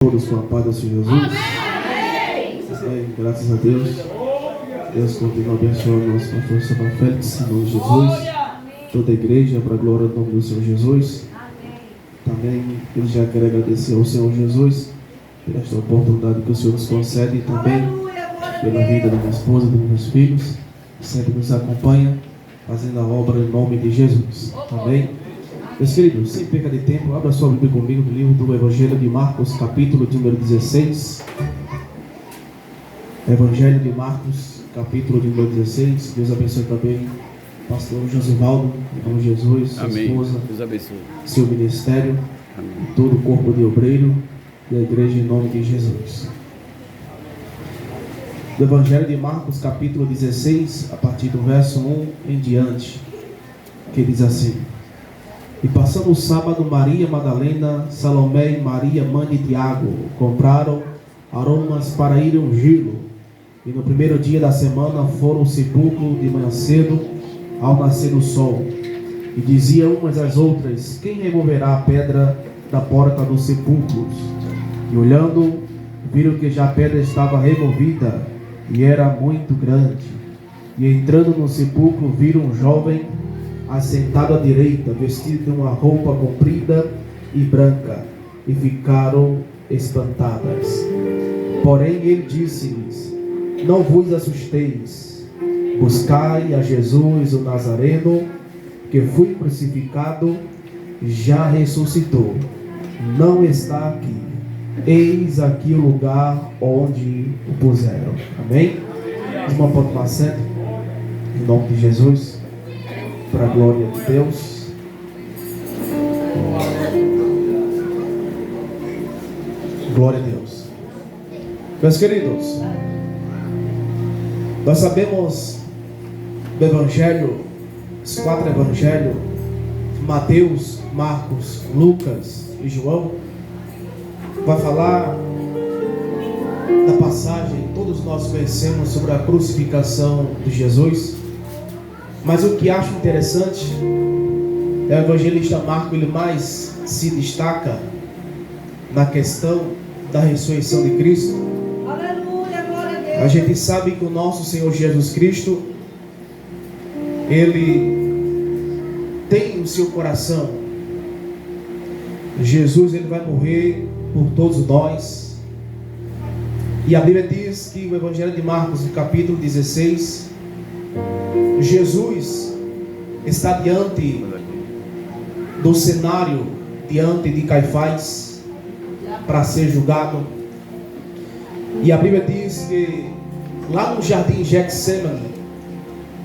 Todos com a paz do Senhor Jesus. Amém. Graças a Deus. Deus continua abençoando o nosso pastor Samuel Félix, em nome de Jesus. Toda a igreja, para a glória do nome do Senhor Jesus. Também eu já quero agradecer ao Senhor Jesus por esta oportunidade que o Senhor nos concede e também pela vida da minha esposa e dos meus filhos, que sempre nos acompanha, fazendo a obra em nome de Jesus. Amém. Meus queridos, sem perda de tempo, abra sua Bíblia comigo no livro do Evangelho de Marcos, capítulo de número 16. Evangelho de Marcos, capítulo de número 16. Deus abençoe também o pastor Josivaldo, em nome de Jesus, sua esposa, Deus abençoe seu ministério, e todo o corpo de obreiro e a igreja em nome de Jesus. Do Evangelho de Marcos, capítulo 16, a partir do verso 1 em diante, que diz assim: E passando o sábado, Maria Madalena, Salomé e Maria, mãe de Tiago, compraram aromas para ir ungí-lo. E no primeiro dia da semana foram ao sepulcro de manhã cedo, ao nascer do sol. E diziam umas às outras: Quem removerá a pedra da porta dos sepulcros? E olhando, viram que já a pedra estava removida, e era muito grande. E entrando no sepulcro, viram um jovem assentado à direita, vestido de uma roupa comprida e branca, e ficaram espantadas. Porém ele disse-lhes: Não vos assusteis, buscai a Jesus o Nazareno, que foi crucificado, já ressuscitou, não está aqui, eis aqui o lugar onde o puseram. Amém? Irmão, pode tomar assento, em nome de Jesus, para a glória de Deus. Glória a Deus. Meus queridos, nós sabemos do Evangelho, os 4 Evangelhos, Mateus, Marcos, Lucas e João, vai falar da passagem que todos nós conhecemos sobre a crucificação de Jesus. Mas o que acho interessante é o evangelista Marcos, ele mais se destaca na questão da ressurreição de Cristo. Aleluia, glória a Deus. A gente sabe que o nosso Senhor Jesus Cristo, ele tem no seu coração, Jesus, ele vai morrer por todos nós. E a Bíblia diz que o Evangelho de Marcos, no capítulo 16, Jesus está diante do cenário, diante de Caifás, para ser julgado. E a Bíblia diz que lá no jardim Getsêmani,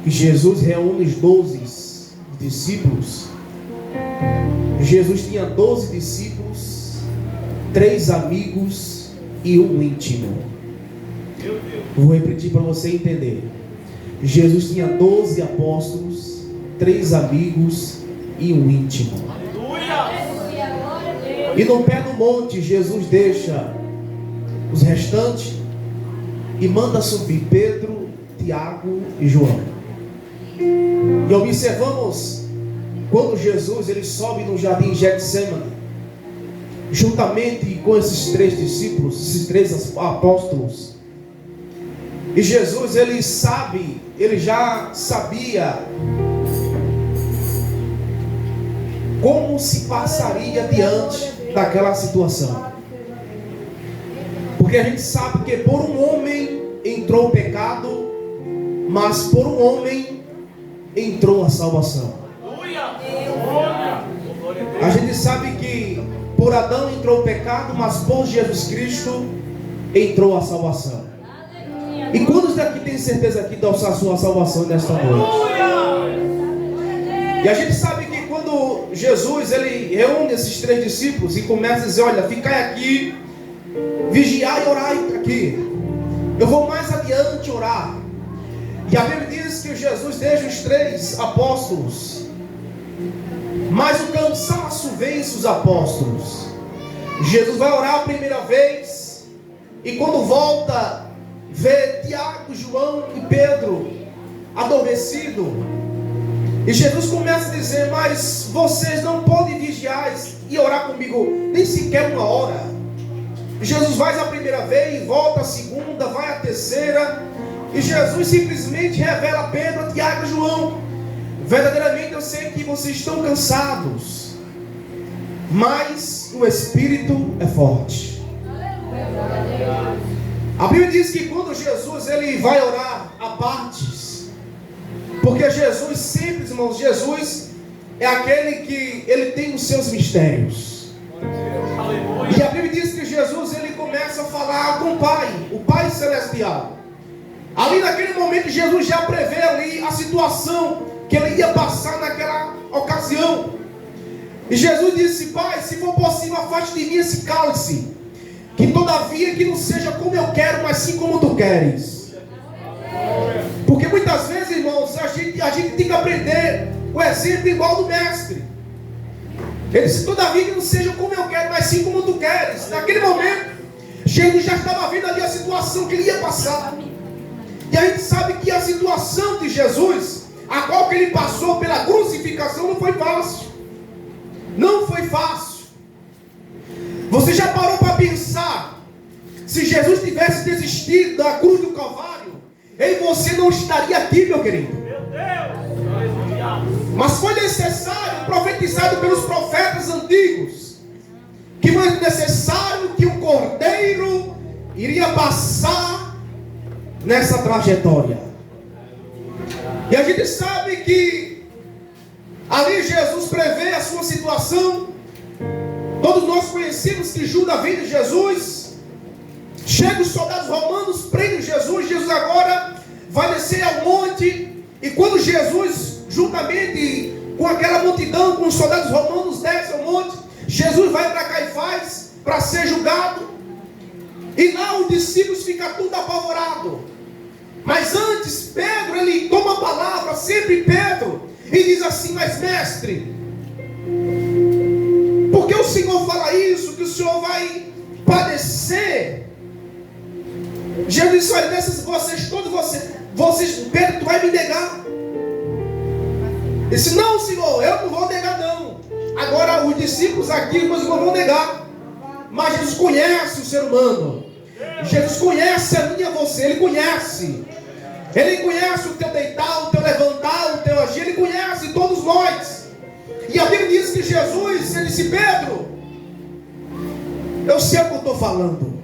que Jesus reúne os 12 discípulos. Jesus tinha 12 discípulos, 3 amigos e um íntimo. Vou repetir para você entender. Jesus tinha 12 apóstolos, 3 amigos e um íntimo. E no pé do monte, Jesus deixa os restantes e manda subir Pedro, Tiago e João. E observamos quando Jesus ele sobe no jardim Getsêmani, juntamente com esses 3 discípulos, esses 3 apóstolos. E Jesus ele sabe, ele já sabia como se passaria diante daquela situação. Porque a gente sabe que por um homem entrou o pecado, mas por um homem entrou a salvação. A gente sabe que por Adão entrou o pecado, mas por Jesus Cristo entrou a salvação. E quantos daqui tem certeza aqui da sua salvação nesta noite? E a gente sabe que quando Jesus ele reúne esses 3 discípulos e começa a dizer: olha, ficai aqui, vigiai e orai aqui, eu vou mais adiante orar. E a Bíblia diz que Jesus deixa os 3 apóstolos, mas o cansaço vence os apóstolos. Jesus vai orar a primeira vez, e quando volta, vê Tiago, João e Pedro adormecido. E Jesus começa a dizer: mas vocês não podem vigiar e orar comigo nem sequer 1 hora. Jesus vai a primeira vez, volta a segunda, vai a terceira, e Jesus simplesmente revela a Pedro, Tiago e João: verdadeiramente eu sei que vocês estão cansados, mas o Espírito é forte. A Bíblia diz que quando Jesus ele vai orar a partes, porque Jesus sempre, irmãos, Jesus é aquele que ele tem os seus mistérios. E a Bíblia diz que Jesus ele começa a falar com o Pai Celestial. Ali naquele momento Jesus já prevê ali a situação que ele ia passar naquela ocasião. E Jesus disse: Pai, se for possível, afaste de mim esse cálice, que todavia que não seja como eu quero, mas sim como tu queres. Porque muitas vezes, irmãos, a gente tem que aprender o exemplo igual do mestre. Ele disse: todavia que não seja como eu quero, mas sim como tu queres. Naquele momento, Jesus já estava vendo ali a situação que ele ia passar. E a gente sabe que a situação de Jesus, a qual que ele passou pela crucificação, não foi fácil. Não foi fácil. Você já parou para pensar, se Jesus tivesse desistido da cruz do Calvário, eu e você não estaria aqui, meu querido. Meu Deus! Mas foi necessário, profetizado pelos profetas antigos, que foi necessário que o Cordeiro iria passar nessa trajetória. E a gente sabe que ali Jesus prevê a sua situação. Todos nós conhecemos que Judas vem de Jesus. Chegam os soldados romanos, prendem Jesus. Jesus agora vai descer ao monte. E quando Jesus, juntamente com aquela multidão, com os soldados romanos, desce ao monte, Jesus vai para Caifás para ser julgado. E lá os discípulos ficam tudo apavorados. Mas antes, Pedro, ele toma a palavra, sempre Pedro, e diz assim: mas mestre, por que o Senhor fala isso? Que o Senhor vai padecer? Jesus disse: olha, vocês todos, vocês, Pedro, tu vai me negar? Ele disse: não, Senhor, eu não vou negar não. Agora os discípulos aqui, mas não vão negar. Mas Jesus conhece o ser humano. Jesus conhece a mim e a você. Ele conhece. Ele conhece o teu deitar, o teu levantar, o teu agir. Ele conhece todos nós. E a Bíblia diz que Jesus, ele disse: Pedro, eu sei o que eu estou falando.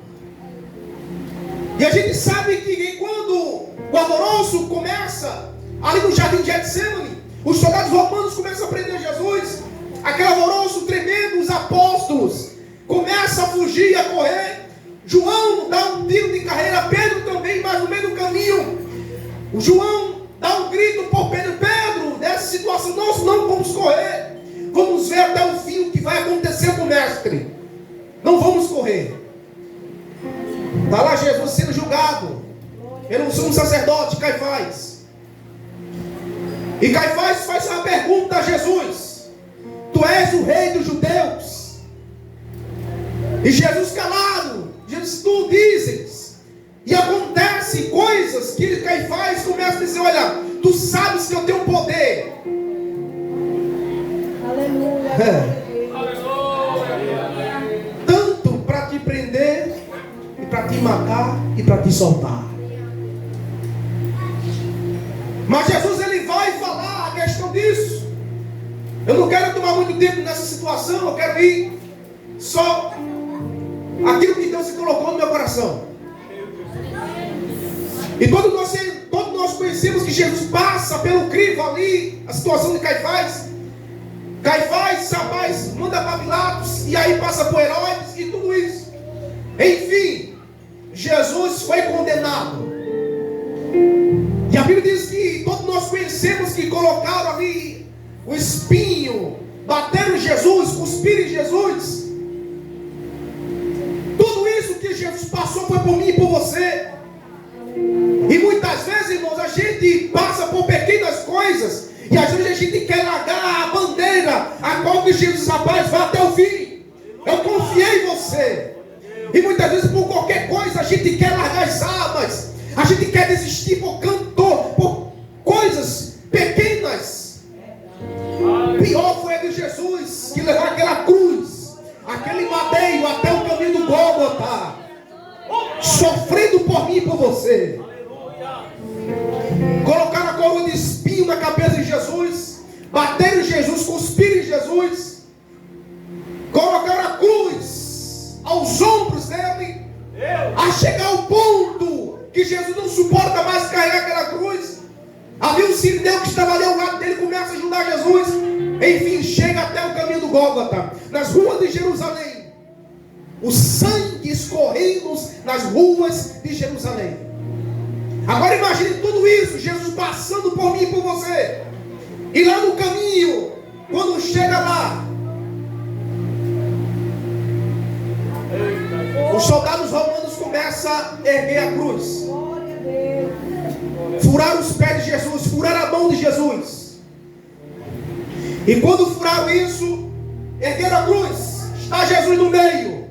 E a gente sabe que quando o alvoroço começa ali no jardim de Getsemane, os soldados romanos começam a prender Jesus. Aquele alvoroço tremendo, os apóstolos começam a fugir, a correr. João dá um tiro de carreira, Pedro também, mas no meio do caminho, o João dá um grito por Pedro: Pedro, dessa situação nós não vamos correr, vamos ver até o fim o que vai acontecer com o mestre, não vamos correr. Está lá Jesus sendo julgado pelo sumo sacerdote Caifás. E Caifás faz uma pergunta a Jesus: tu és o rei dos judeus? E Jesus calado, Jesus: tu dizes. E acontece coisas que Caifás começa a dizer: olha, tu sabes que eu tenho poder. Aleluia. Tanto para te prender, e para te matar, e para te soltar. Mas Jesus ele vai falar a questão disso. Eu não quero tomar muito tempo nessa situação. Eu quero ir só aquilo que Deus se colocou no meu coração. E todos nós conhecemos que Jesus passa pelo crivo ali, a situação de Caifás. Caifás, rapaz, manda para Pilatos, e aí passa por Herodes e tudo isso. Enfim, Jesus foi condenado. E a Bíblia diz que todos nós conhecemos que colocaram ali o espinho, bateram em Jesus, cuspiram em Jesus. Tudo isso que Jesus passou foi por mim e por você. E muitas vezes, irmãos, a gente passa por pequenas coisas, e às vezes a gente quer largar a bandeira a qual que Jesus, rapaz, vai até o fim. Eu confiei em você. E muitas vezes por qualquer coisa a gente quer largar as armas, a gente quer desistir por coisas pequenas. Pior foi a de Jesus, que levou aquela cruz, aquele madeiro até o caminho do Gólgota. sofrendo por mim e por você. Colocaram a coroa de espinho na cabeça de Jesus, bateram em Jesus, cuspiram em Jesus, colocaram a cruz aos ombros dele, a chegar ao ponto que Jesus não suporta mais carregar aquela cruz. Havia um sirineu que estava ali ao lado dele, começa a ajudar Jesus. Enfim, chega até o caminho do Gólgota, nas ruas de Jerusalém. O sangue escorrendo nas ruas de Jerusalém. Agora imagine tudo isso, Jesus passando por mim e por você. E lá no caminho, quando chega lá, os soldados romanos começam a erguer a cruz, furaram os pés de Jesus, furaram a mão de Jesus. E quando furaram isso, ergueram a cruz, está Jesus no meio,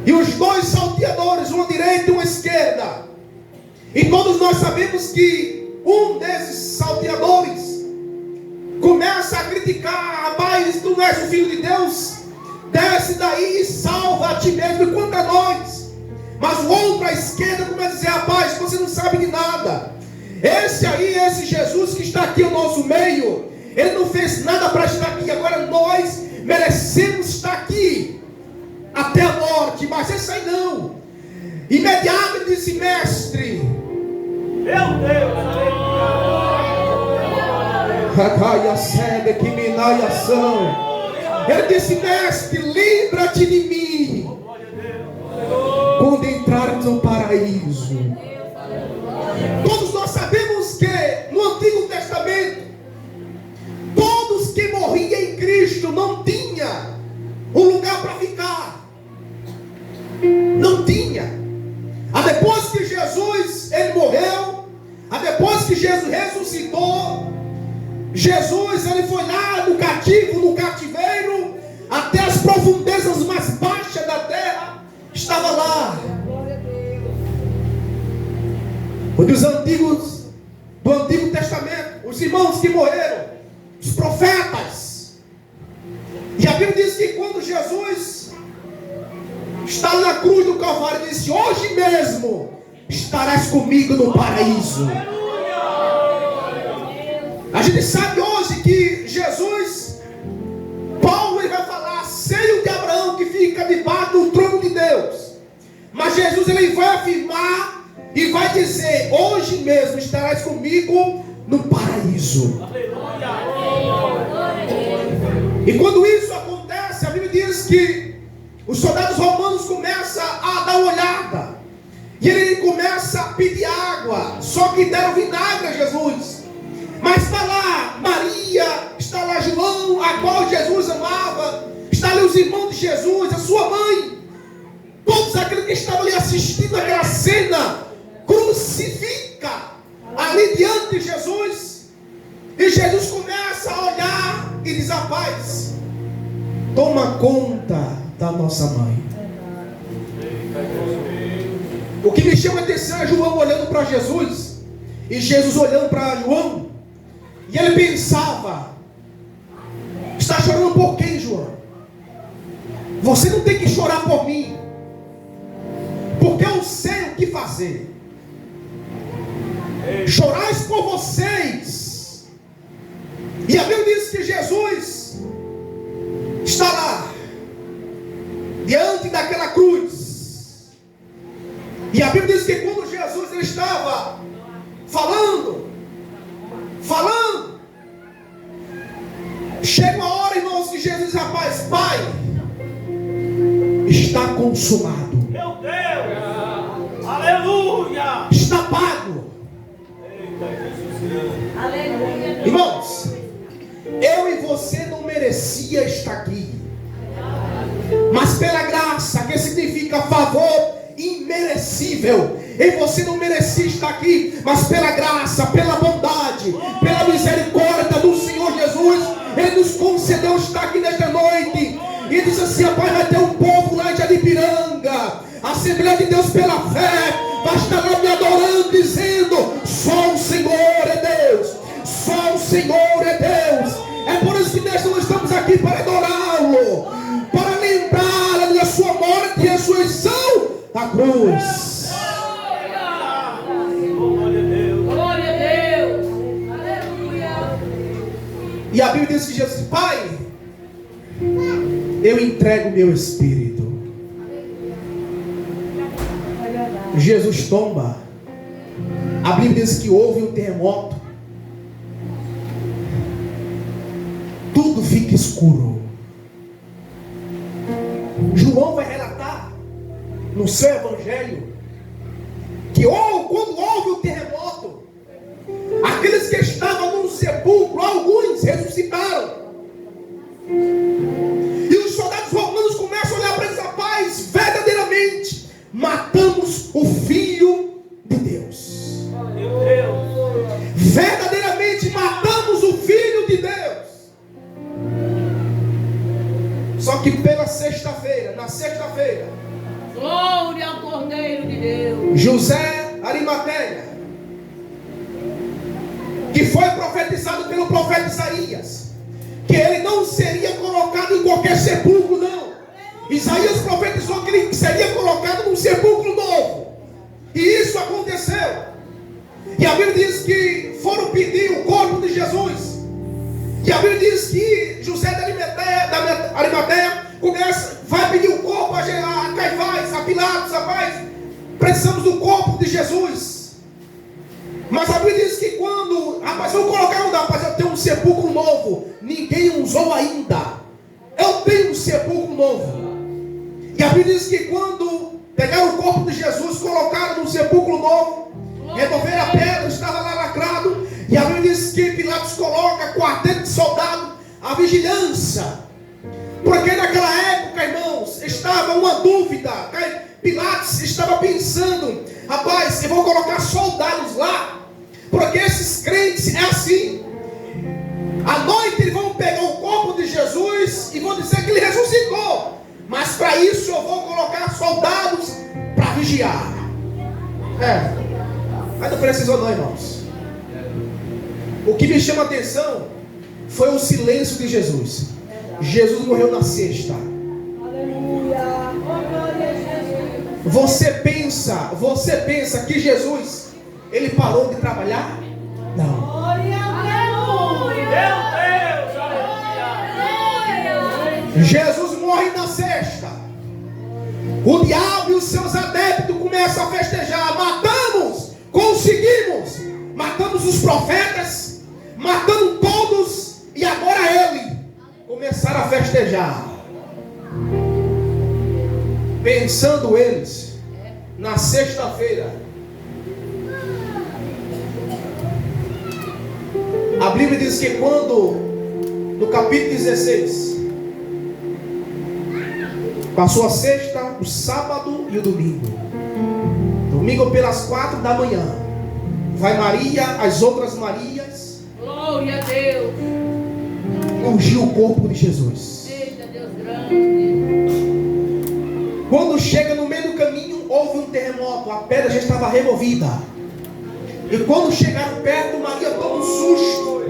e os dois salteadores, um à direita e um à esquerda. E todos nós sabemos que um desses salteadores começa a criticar: rapaz, tu não és o filho de Deus? Desce daí e salva a ti mesmo e quanto a nós. Mas o outro à esquerda começa a dizer: rapaz, você não sabe de nada. Esse Jesus que está aqui no nosso meio, ele não fez nada para estar aqui. Agora nós merecemos estar aqui até a morte, mas esse aí não. Imediato ele disse: mestre, meu Deus, ele disse: mestre, livra-te de mim quando entrarmos no paraíso. Todos nós sabemos que no Antigo Testamento, todos que morriam em Cristo não tinham um lugar para ficar. Não tinha. Depois que Jesus ele morreu, depois que Jesus ressuscitou, Jesus ele foi lá no cativeiro, até as profundezas mais baixas da terra, estava lá. Os antigos do Antigo Testamento, os irmãos que morreram, os profetas. E a Bíblia diz que quando Jesus está na cruz do Calvário, disse: hoje mesmo estarás comigo no paraíso. A gente sabe hoje que Jesus, Paulo ele vai falar, seio de Abraão que fica debaixo do trono de Deus. Mas Jesus ele vai afirmar e vai dizer: hoje mesmo estarás comigo no paraíso. E quando isso acontece, a Bíblia diz que os soldados romanos começam a dar uma olhada, e ele começa a pedir água, só que deram vinagre a Jesus. Mas está lá Maria, está lá João, a qual Jesus amava, está ali os irmãos de Jesus, a sua mãe, todos aqueles que estavam ali assistindo aquela cena, crucifica ali diante de Jesus. E Jesus começa a olhar e diz: rapaz, toma conta da nossa mãe. O que me chama a atenção é João olhando para Jesus, e Jesus olhando para João, e ele pensava: está chorando por quem, João? Você não tem que chorar por mim, porque eu sei o que fazer. Chorais por vocês. E a Bíblia diz que Jesus está lá diante daquela cruz. E a Bíblia diz que quando Jesus ele estava falando, chega uma hora, irmãos, que Jesus diz: rapaz, Pai, está consumado. Meu Deus, aleluia, está pago. Aleluia. Irmãos, eu e você não merecia estar aqui, mas pela graça, que significa favor imerecível, e você não merecia estar aqui, mas pela graça, pela bondade, pela misericórdia do Senhor Jesus, Ele nos concedeu estar aqui nesta noite. E diz assim: rapaz, vai ter um povo lá de Adipiranga, Assembleia de Deus pela fé, vai estar lá me adorando, dizendo: só o Senhor é Deus, só o Senhor é Deus. É por isso que nós não estamos aqui para adorá-lo, para lembrar da sua morte e a ressurreição da cruz. Bíblia diz que Jesus, Pai, eu entrego o meu espírito. Jesus tomba. A Bíblia diz que houve um terremoto. Tudo fica escuro. João vai relatar no seu evangelho que quando houve o terremoto, aqueles que estavam no sepulcro, alguns ressuscitaram. E os soldados romanos começam a olhar para eles: rapaz, verdadeiramente matamos o Filho de Deus. Verdadeiramente matamos o Filho de Deus. Só que na sexta-feira, glória ao Cordeiro de Deus, José Arimateia, que foi profetizado pelo profeta Isaías, que ele não seria colocado em qualquer sepulcro, não. Isaías profetizou que ele seria colocado num sepulcro novo. E isso aconteceu. E a Bíblia diz que foram pedir o corpo de Jesus. E a Bíblia diz que José de Arimateia vai pedir o corpo a Caifás, a Pilatos: rapaz, precisamos do corpo de Jesus. Mas a Bíblia diz que quando, rapaz, vamos colocar onde? Rapaz, eu tenho um sepulcro novo, ninguém usou ainda. Eu tenho um sepulcro novo. E a Bíblia diz que quando pegaram o corpo de Jesus, colocaram no sepulcro novo, removeram a pedra, estava lá lacrado. E a Bíblia diz que Pilatos coloca quarteto de soldado, a vigilância. Porque naquela época, irmãos, estava uma dúvida. Pilatos estava pensando: rapaz, eu vou colocar soldados lá, porque esses crentes é assim. À noite eles vão pegar o corpo de Jesus e vão dizer que ele ressuscitou. Mas para isso eu vou colocar soldados para vigiar. Mas não precisou não, irmãos. O que me chama a atenção foi o silêncio de Jesus. Jesus morreu na sexta. Você pensa que Jesus, ele parou de trabalhar? Não. Jesus morre na sexta. O diabo e os seus adeptos começam a festejar. Conseguimos. Matamos os profetas, matando todos, e agora ele. Começaram a festejar. Pensando eles, na sexta-feira, a Bíblia diz que quando, no capítulo 16, passou a sexta, o sábado e o domingo. Domingo pelas 4 da manhã, vai Maria, as outras Marias, glória a Deus, ungiu o corpo de Jesus. eita Deus grande. Quando chega no meio do caminho, houve um terremoto, a pedra já estava removida. E quando chegaram perto, Maria tomou um susto.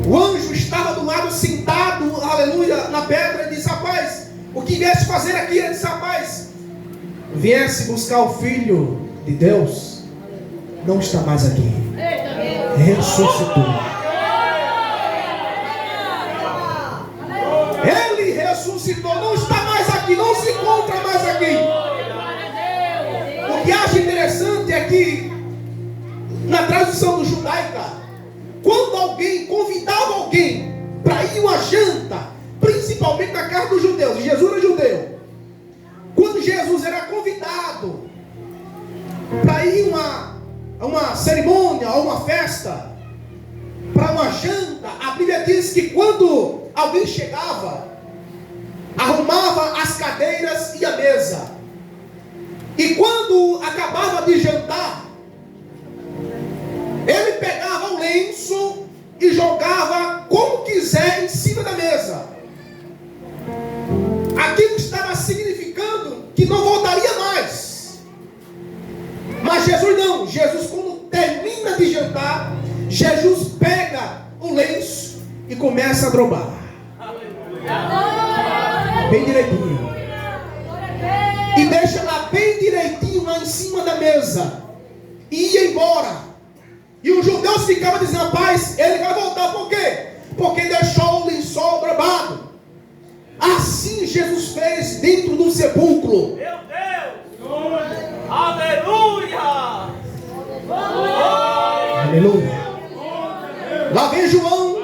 O anjo estava do lado sentado, aleluia, na pedra, e disse: rapaz, o que viesse fazer aqui? Ele disse: rapaz, viesse buscar o Filho de Deus, não está mais aqui, ressuscitou. Ele ressuscitou, não está mais aqui, não se encontra mais aqui. O que acho interessante é que na tradição judaica, quando alguém convidava alguém para ir uma janta, principalmente na casa dos judeus, Jesus era judeu, quando Jesus era convidado para ir a uma cerimônia, a uma festa, para uma janta, a Bíblia diz que quando alguém chegava, arrumava as cadeiras e a mesa, e quando acabava de jantar, ele pegava o lenço e jogava como quiser em cima da mesa. Aquilo estava significando que não voltaria mais. Mas Jesus não. Jesus, quando termina de jantar, Jesus pega o lenço e começa a drobar. Bem direitinho. E deixa lá bem direitinho lá em cima da mesa. E ia embora. E os judeus ficavam dizendo: rapaz, ele vai voltar. Por quê? porque deixou o lençol dobrado. Assim Jesus fez dentro do sepulcro. Meu Deus! Aleluia! Aleluia. Lá vem João.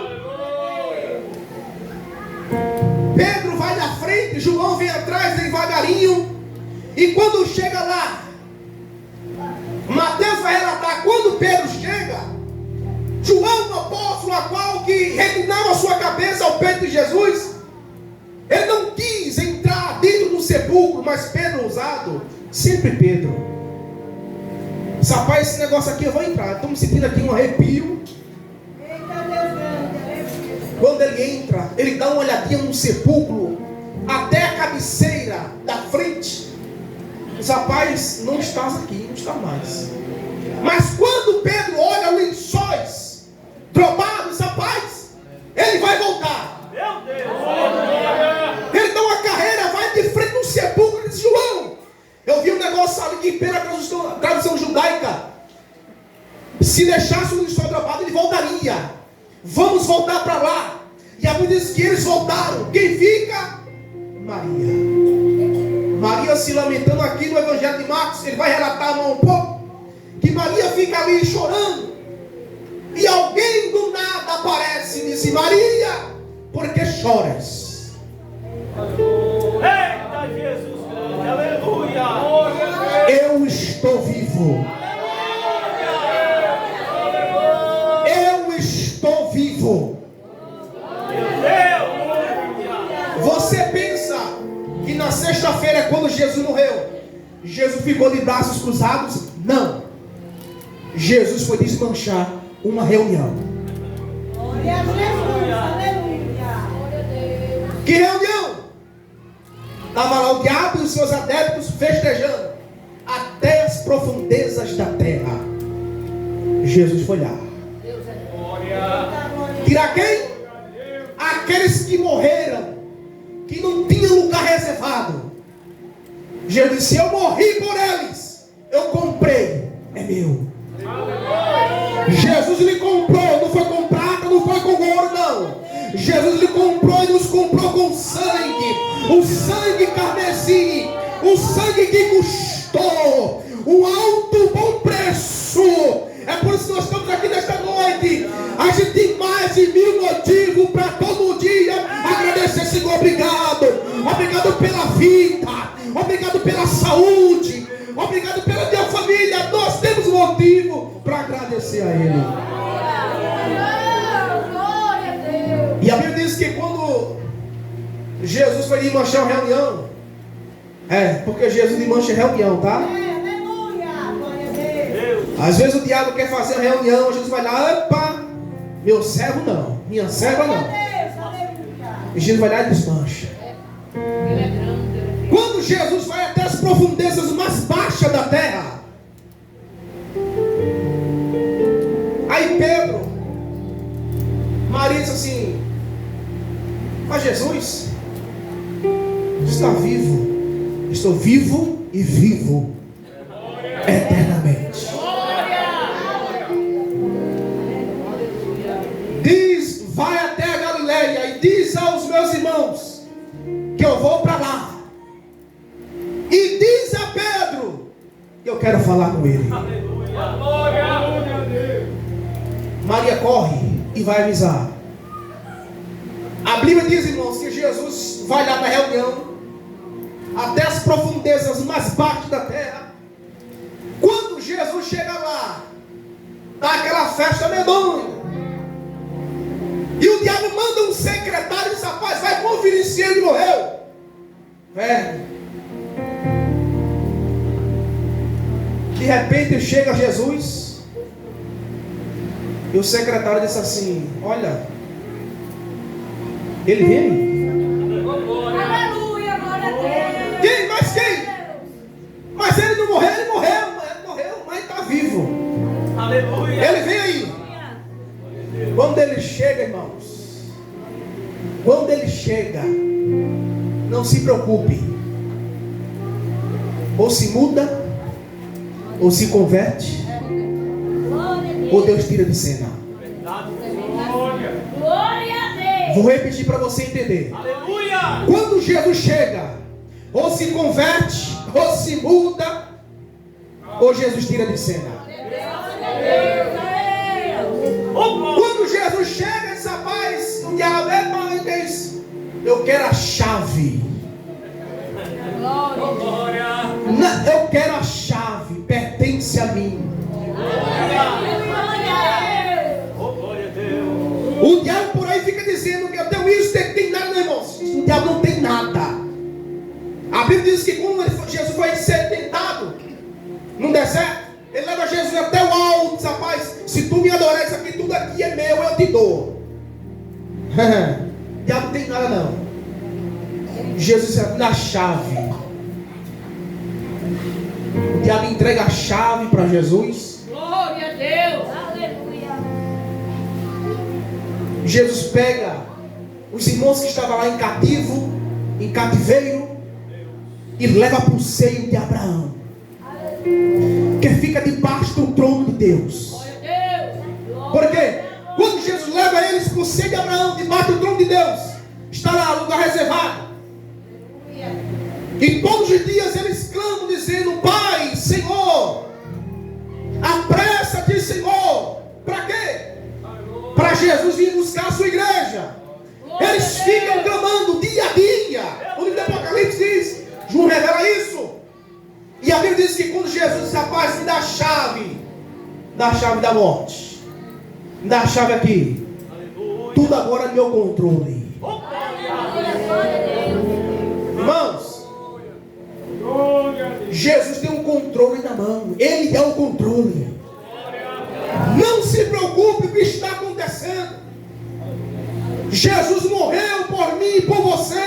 Pedro vai na frente, João vem atrás devagarinho. E quando chega lá, Mateus vai relatar, quando Pedro chega, João, o apóstolo, a qual que reclinava a sua cabeça ao peito de Jesus, ele não quis entrar dentro do sepulcro, mas Pedro ousado, sempre Pedro. Rapaz, esse negócio aqui eu vou entrar, estou me sentindo aqui um arrepio. Quando ele entra, ele dá uma olhadinha no sepulcro, até a cabeceira da frente. Os rapaz, não estás aqui, não está mais. Mas quando Pedro olha os lençóis drobados, rapaz, ele vai voltar. Meu Deus! Ele dá uma carreira, vai de frente no sepulcro e diz: João, eu vi um negócio ali que pela tradução judaica, se deixasse o lençol dropado, ele voltaria. Vamos voltar para lá. E a Bíblia diz que eles voltaram. Quem fica? Maria. Maria se lamentando aqui no Evangelho de Marcos. Ele vai relatar um pouco que Maria fica ali chorando. E alguém do nada aparece e diz: Maria, por que choras? Eita Jesus grande! Aleluia! Eu estou vivo. Eu estou vivo. Você pensa que na sexta-feira é quando Jesus morreu, Jesus ficou de braços cruzados? Não. Jesus foi desmanchar uma reunião. Glória a Jesus, aleluia. Que reunião? Estava lá o diabo e os seus adeptos festejando até as profundezas da terra. Jesus foi lá. Tirar quem? Aqueles que morreram, que não tinham lugar reservado. Jesus disse: eu morri por eles, eu comprei, é meu. Jesus lhe comprou, não foi com prata, não foi com ouro, não. Jesus lhe comprou e nos comprou com sangue, o sangue carmesim, o sangue que custou um alto bom preço. É por isso que nós estamos aqui nesta noite. A gente tem mais de 1000 motivos para todo dia agradecer. Senhor, obrigado. Obrigado pela vida. Obrigado pela saúde. Obrigado pela tua família. Nós temos motivo para agradecer a Ele. E a Bíblia diz que quando Jesus foi desmanchar uma reunião, porque Jesus desmancha reunião, tá? Às vezes o diabo quer fazer uma reunião, Jesus vai lá: opa, meu servo não, minha serva não. E Jesus vai lá e desmancha. Quando Jesus vai até as profundezas mais baixas da terra, aí Pedro, Maria diz assim: mas Jesus está vivo, estou vivo e vivo eternamente. Diz: vai até a Galileia e diz aos meus irmãos que eu vou para lá. E diz a Pedro que eu quero falar com ele. Maria corre e vai avisar. A Bíblia diz, irmãos, que Jesus vai lá na reunião, até as profundezas mais baixas da terra. Quando Jesus chega lá, dá aquela festa medonha. E o diabo manda um secretário e diz: rapaz, vai conferir se ele morreu. De repente chega Jesus, e o secretário disse assim: olha, ele vem. Aleluia, glória a Deus. Quem? Mas quem? Mas ele não morreu, ele morreu, mas está vivo. Aleluia! Ele vem aí. Quando ele chega, irmãos, quando ele chega, não se preocupe. Ou se muda, ou se converte, ou Deus tira de cena. Glória Vou repetir para você entender. Aleluia. Quando Jesus chega, ou se converte, ou se muda, ou Jesus tira de cena. Quando Jesus chega, diz: rapaz, o diabo diz: eu quero a chave. Eu quero a chave, pertence a mim. O diabo por aí fica dizendo que eu tenho isso, tem nada, meu irmão. O diabo não tem nada. A Bíblia diz que quando Jesus foi ser tentado num deserto, ele leva Jesus até o alto. Diz: rapaz, se tu me adorar, isso aqui, tudo aqui é meu, eu te dou. O diabo não tem nada não. Jesus dá a chave. O diabo entrega a chave para Jesus. Glória a Deus. Aleluia. Jesus pega os irmãos que estavam lá em cativeiro, e leva para o seio de Abraão, que fica debaixo do trono de Deus. Glória a Deus. Por quê? Quando Jesus leva eles para o seio de Abraão, debaixo do trono de Deus, está lá, lugar reservado. E todos os dias eles clamam dizendo: Pai, Senhor, apressa-te, Senhor. Para quê? Para Jesus vir buscar a sua igreja. Eles ficam clamando dia a dia. O livro do Apocalipse diz, João revela isso. E a Bíblia diz que quando Jesus diz: rapaz, me dá a chave da morte, me dá a chave aqui, tudo agora é meu controle. Irmãos, Jesus tem um controle na mão. Ele é o controle. Não se preocupe com o que está acontecendo. Jesus morreu por mim e por você.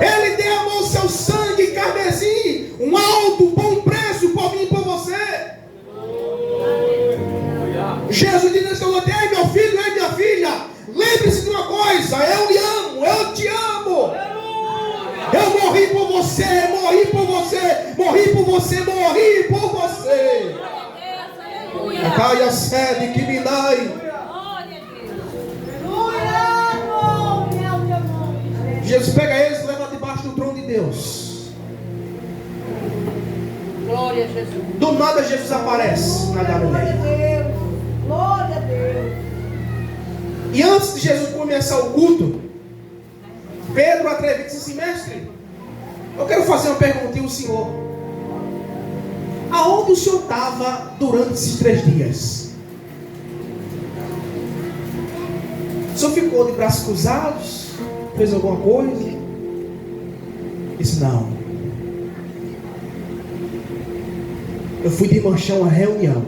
Ele derramou o seu sangue carmesim, um alto, bom preço por mim e por você. Jesus disse nesta noite: ei meu filho, ei minha filha, lembre-se de uma coisa, eu lhe amo, eu te amo. Eu morri por você, morri por você, morri por você, morri por você. Caia a sede que me dai. Jesus pega eles e leva debaixo do trono de Deus. Glória a Jesus. Do nada Jesus aparece na Galileia. Glória a Deus. E antes de Jesus começar o culto, Pedro atrevido disse assim: mestre, eu quero fazer uma perguntinha ao senhor. Aonde o senhor estava durante esses 3 dias? O senhor ficou de braços cruzados? Fez alguma coisa? Disse: não. Eu fui de manchão a uma reunião.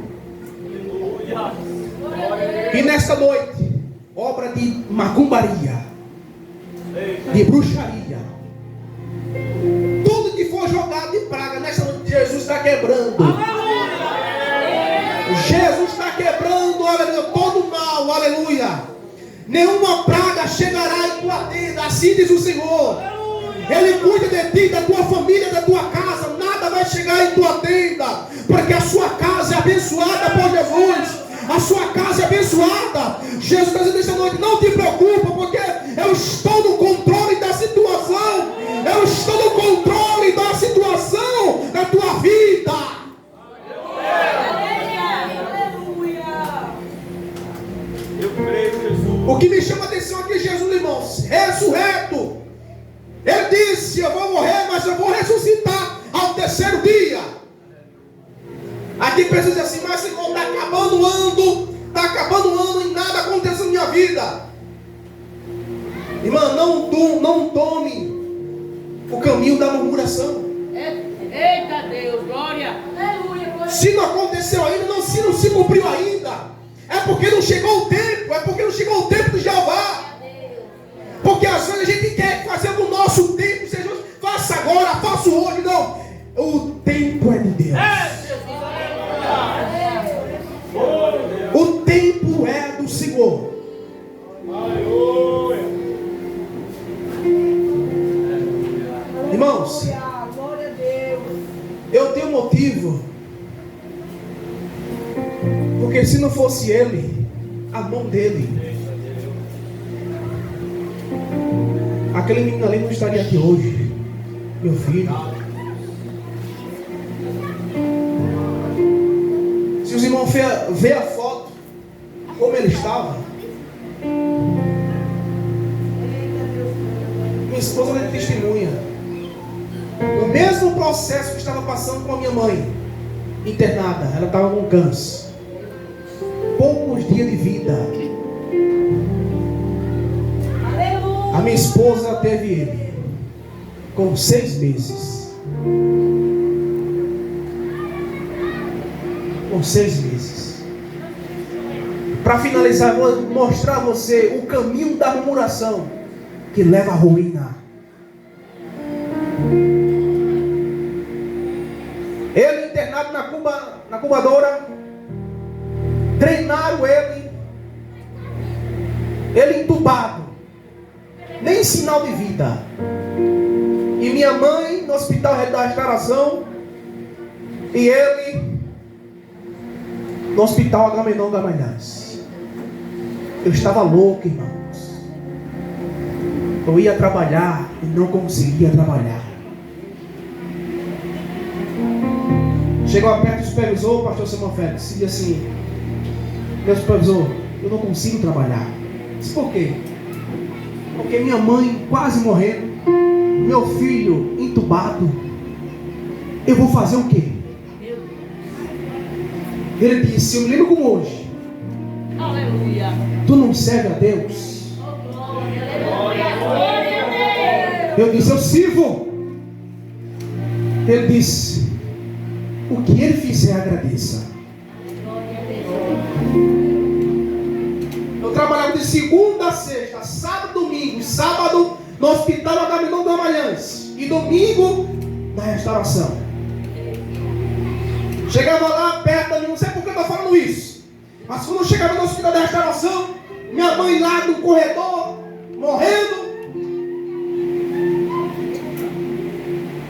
E nesta noite, obra de macumbaria, de bruxaria, tudo que for jogado de praga, nesta noite Jesus está quebrando. Jesus está quebrando, aleluia, todo mal, aleluia. Nenhuma praga chegará em tua tenda, assim diz o Senhor. Ele cuida de ti, da tua família, da tua casa. Nada vai chegar em tua tenda, porque a sua casa é abençoada por Jesus. A sua casa é abençoada. Jesus está dizendo esta noite: não te preocupa, porque eu estou no controle da situação. Eu estou no controle da situação da tua vida. Eu creio, Jesus. O que me chama a atenção aqui, Jesus, irmãos, ressurreto. Ele disse: eu vou morrer, mas eu vou ressuscitar ao 3º dia. Aqui precisa dizer assim: mas Senhor, está acabando o ano e nada acontece na minha vida. Irmã, não tome o caminho da murmuração. Eita Deus, glória. Aleluia. Se não aconteceu ainda, se não se cumpriu ainda, é porque não chegou o tempo, é porque não chegou o tempo de Jeová. Porque às vezes a gente quer fazer o nosso tempo, seja, faça agora, faça hoje. Não, o tempo é de Deus. O tempo é do Senhor. Irmãos, Glória a Deus. eu tenho motivo, porque se não fosse Ele, a mão dele, aquele menino ali não estaria aqui hoje. Meu filho. Se os irmãos ver a foto, como ele estava. Minha esposa é testemunha. O mesmo processo que estava passando com a minha mãe, internada, ela estava com câncer. Poucos dias de vida. A minha esposa teve ele com 6 meses. Com 6 meses. Para finalizar, vou mostrar a você o caminho da murmuração que leva à ruína. Ele internado na incubadora, treinaram ele entubado, nem sinal de vida. E minha mãe no hospital da restauração, e ele no hospital Agamenon Gamalhães. Eu estava louco, irmãos. Eu ia trabalhar e não conseguia trabalhar. Chegou perto do supervisor, pastor Samuel Félix, e disse assim: meu supervisor, eu não consigo trabalhar. Disse: por quê? Porque minha mãe quase morrendo, meu filho entubado, eu vou fazer o quê? Ele disse: eu me lembro como hoje. Aleluia. Tu não serve a Deus? Eu disse: eu sirvo. Ele disse: o que ele fizer, agradeça. Eu trabalhava de segunda a sexta, sábado, domingo, sábado no hospital Agamenon Gamalhães e domingo na restauração. Chegava lá perto ali, não sei por que eu estou falando isso, mas quando eu chegava no hospital da restauração, minha mãe lá no corredor, morrendo,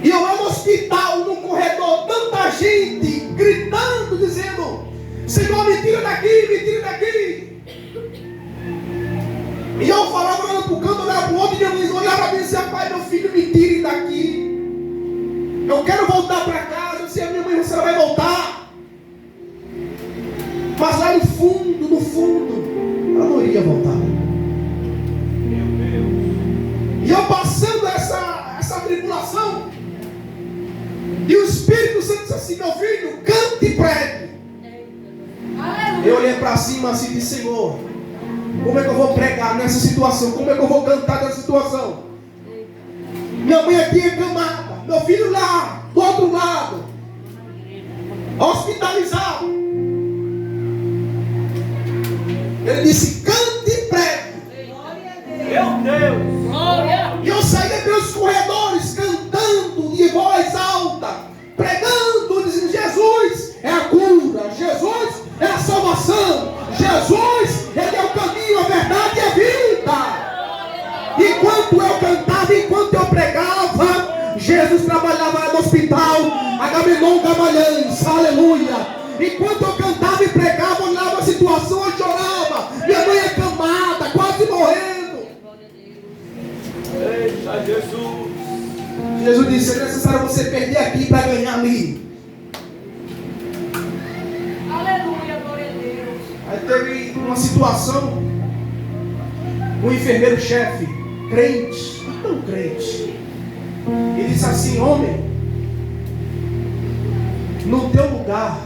e eu lá no hospital, no corredor, tanta gente gritando, dizendo: Senhor, me tira daqui, me tira daqui. E eu falava, olhando para o canto, olhava para o outro, e minha mãe olhava para mim e dizia: pai, meu filho, me tire daqui. Eu quero voltar para casa. Eu disse: minha mãe, você não vai voltar. Mas lá no fundo, ela não iria voltar. E eu passando essa tribulação, e o Espírito Santo disse assim: meu filho, cante e pregue. Eu olhei para cima assim e disse: Senhor, como é que eu vou pregar nessa situação? Como é que eu vou cantar nessa situação? Minha mãe aqui é camada, meu filho lá, do outro lado, hospitalizado. Ele disse: cante e pregue. Meu Deus! Glória. E eu saía pelos corredores cantando de voz alta, pregando, dizendo: Jesus é a cura, Jesus é a salvação, Jesus, Ele é o caminho, a verdade e a vida. Enquanto eu cantava, enquanto eu pregava, Jesus trabalhava no hospital Agamenon Gamalhães, aleluia. Enquanto eu cantava e pregava, olhava a situação, eu chorava. Minha mãe acamada, quase morrendo. Eita Jesus! Jesus disse: é necessário você perder aqui para ganhar ali. Aleluia, glória a Deus. Aí teve uma situação, um enfermeiro-chefe, crente, não crente, ele disse assim: homem, no teu lugar,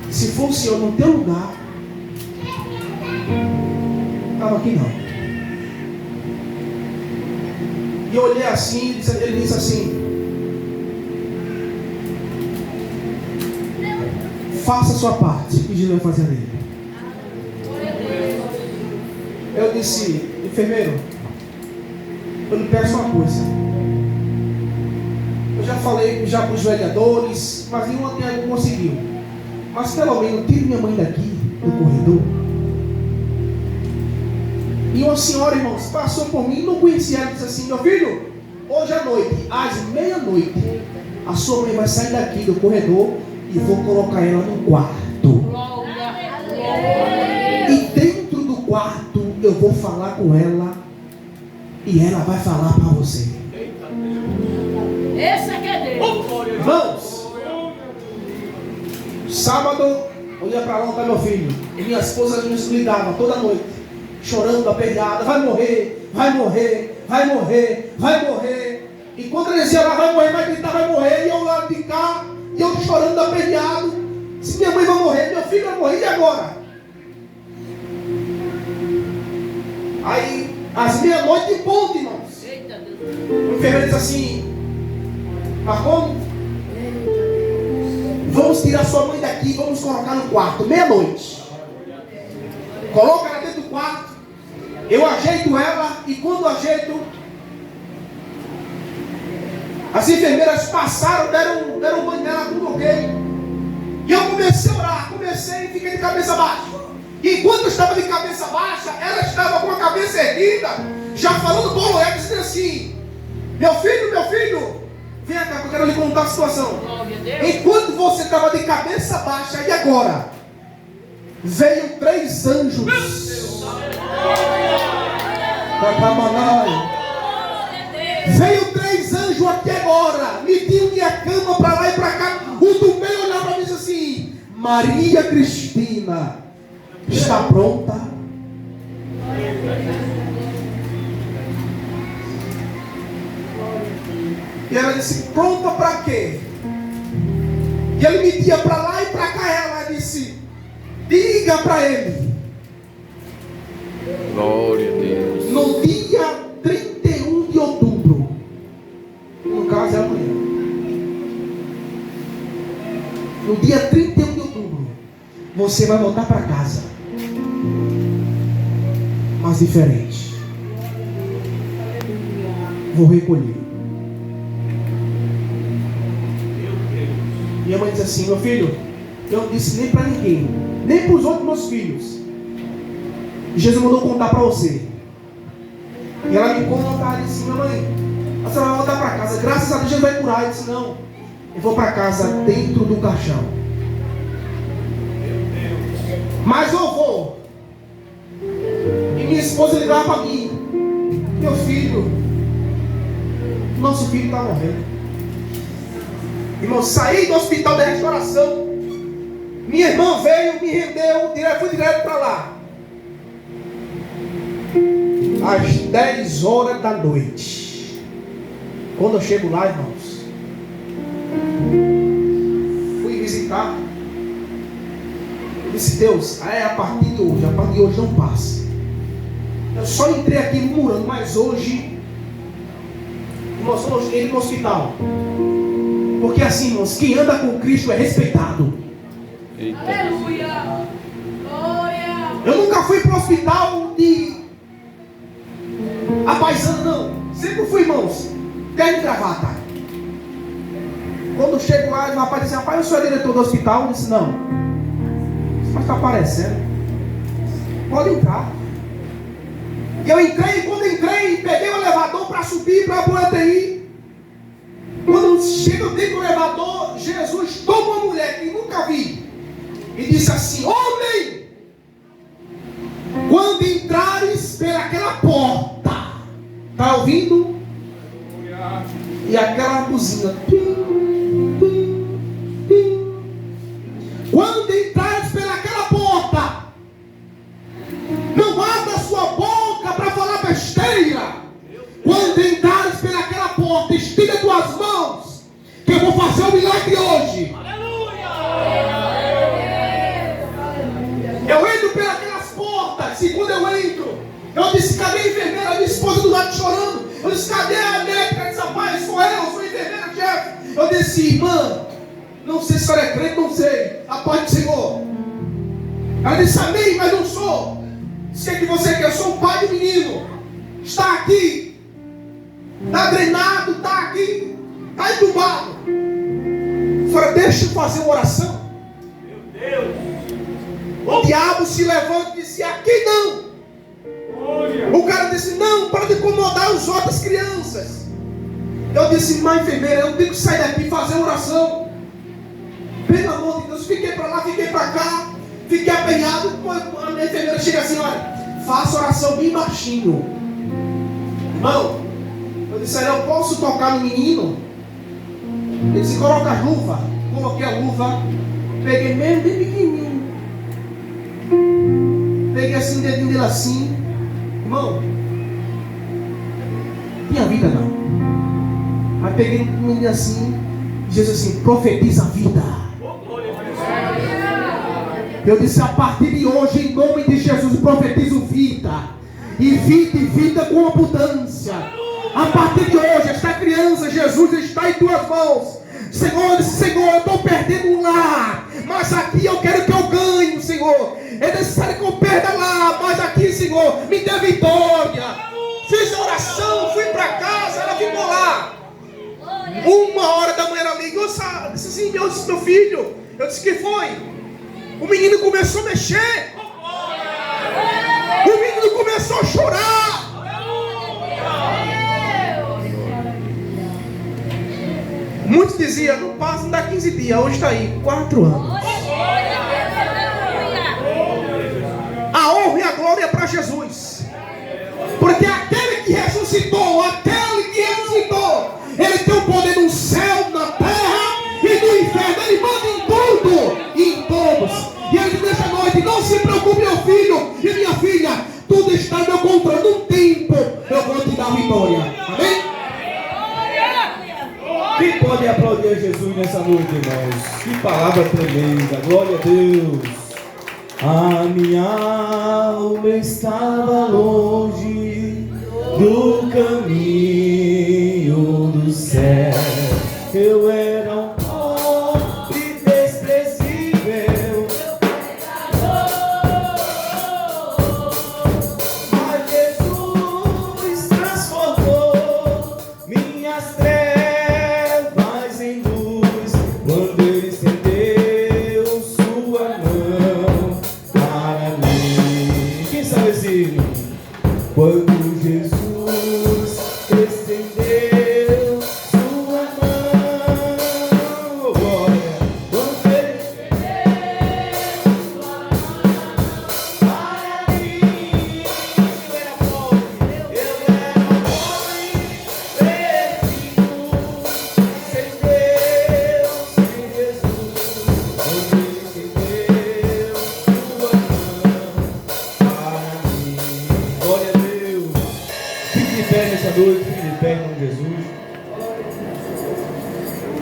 se for o Senhor no teu lugar, estava aqui não. E eu olhei assim, ele disse assim: faça a sua parte, que Jesus vai fazer nele. Eu disse: enfermeiro, eu lhe peço uma coisa. Eu já falei já com os vereadores, mas nenhum até agora conseguiu. Mas pelo menos tire minha mãe daqui do corredor. E uma senhora, irmãos, passou por mim, não conhecia ela, disse assim: meu filho, hoje à noite, às meia-noite, a sua mãe vai sair daqui do corredor e vou colocar ela no quarto. Glória. E dentro do quarto eu vou falar com ela E ela vai falar para você. Esse é que é Deus. Irmãos, sábado, eu ia para lá onde está meu filho. E minha esposa nos ligava toda noite, chorando, aperreada: vai morrer, vai morrer, vai morrer, vai morrer. E quando ele dizia lá: vai morrer, vai gritar, vai morrer. E eu lá de cá, e eu chorando, aperreado. Se minha mãe vai morrer, meu filho vai morrer, e agora? Aí, às meia-noite, de ponto, irmãos. Eita Deus. O enfermeiro diz assim: mas como? Vamos tirar sua mãe daqui e vamos colocar no quarto, meia-noite. Coloca ela dentro do quarto. Eu ajeito ela, e quando ajeito, as enfermeiras passaram, deram banho nela, tudo ok. E eu comecei a orar, e fiquei de cabeça baixa. E enquanto eu estava de cabeça baixa, ela estava com a cabeça erguida, já falando bolo reto, dizendo assim: meu filho, vem cá que eu quero lhe contar a situação. Glória a Deus. Enquanto você estava de cabeça baixa, e agora? Veio 3 anjos. Veio 3 anjos aqui agora, mediu minha cama para lá e para cá. O do meio olhava para mim e disse assim: Maria Cristina, está pronta? E ela disse: pronta para quê? E ele media para lá e para cá. Ela disse: diga para ele. Glória a Deus. No dia 31 de outubro, no caso é amanhã, no dia 31 de outubro, você vai voltar para casa, mas diferente. Vou recolher. Minha mãe diz assim: meu filho, eu não disse nem para ninguém, nem para os outros meus filhos. Jesus mandou contar para você. E ela me conta, ela disse: minha mãe, você vai voltar para casa. Graças a Deus Jesus vai curar. Eu disse: não, eu vou para casa dentro do caixão. Mas eu vou. E minha esposa ligava para mim: meu filho, nosso filho está morrendo. Irmão, saí do hospital de restauração. Minha irmã veio, me rendeu, fui direto para lá. Às 10 horas da noite. Quando eu chego lá, irmãos, fui visitar. Eu disse: Deus, a partir de hoje não passa. Eu só entrei aqui murmurando, mas hoje, irmãos, eu cheguei no hospital. Porque assim, irmãos, quem anda com Cristo é respeitado. Eita. Aleluia. Glória. Eu nunca fui para o hospital de apaisando, não. Sempre fui, irmãos, terno e gravata. Quando chego lá, o rapaz disse: rapaz, eu sou diretor do hospital. Eu disse: não, mas está aparecendo. Pode entrar. E eu entrei, quando entrei, peguei o elevador para subir para a UTI. Quando chego dentro do elevador, Jesus toma uma mulher que nunca vi e disse assim: homem, quando entrares pelaquela porta, está ouvindo? E aquela buzina, pim, pim, pim. Quando entrares pelaquela porta, não abra sua boca para falar besteira. Quando entrares pelaquela porta, estica tuas mãos, que eu vou fazer um milagre hoje. Eu entro pelas portas, e quando eu entro, eu disse: cadê a enfermeira? Minha esposa do lado chorando. Eu disse: cadê a médica? Ela disse: rapaz, sou a enfermeira, chefe. Eu disse: irmã, não sei se a senhora é crente, não sei. A paz do Senhor. Ela disse: amém, mas não sou. Disse: o que você quer? Eu sou o pai do menino. Está aqui. Está drenado, está aqui. Está entubado. Senhora, deixa eu fazer uma oração. Meu Deus. O diabo se levanta e disse: aqui não. O cara disse: não, para de incomodar as outras crianças. Eu disse: mas enfermeira, eu tenho que sair daqui e fazer oração. Pelo amor de Deus, fiquei para lá, fiquei para cá, fiquei apenhado. A minha enfermeira chega assim: olha, faça oração bem baixinho. Irmão, eu disse, eu posso tocar no menino? Ele disse, coloca as luvas. Coloquei a luva, peguei mesmo bem pequenininho. Peguei assim o dedinho dele assim. Irmão, tinha vida não. Mas peguei o menino assim, e Jesus assim, profetiza a vida. Eu disse, a partir de hoje, em nome de Jesus, profetizo vida. E vida com abundância. A partir de hoje, esta criança, Jesus, está em tuas mãos. Senhor, eu disse, Senhor, eu estou perdendo um lar, mas aqui eu quero que eu ganhe, Senhor. É necessário que eu perda lá, mas aqui, Senhor, me dê vitória. Fiz a oração, fui para casa, ela ficou lá. 1h da manhã ela ligou, disse assim, meu filho. Eu disse, que foi? O menino começou a mexer. O menino começou a chorar. Muitos diziam, não passa, não dá 15 dias. Hoje está aí, 4 anos. A honra e a glória é para Jesus. Porque aquele que ressuscitou, ele tem o poder no céu, na terra e no inferno. Ele manda em tudo e em todos. E ele diz nessa noite, não se preocupe, meu filho e minha filha, tudo está no meu controle. Num tempo eu vou te dar vitória. Amém? Quem pode aplaudir a Jesus nessa noite, irmãos? Que palavra tremenda, glória a Deus. A minha alma estava longe do caminho do céu. Eu era um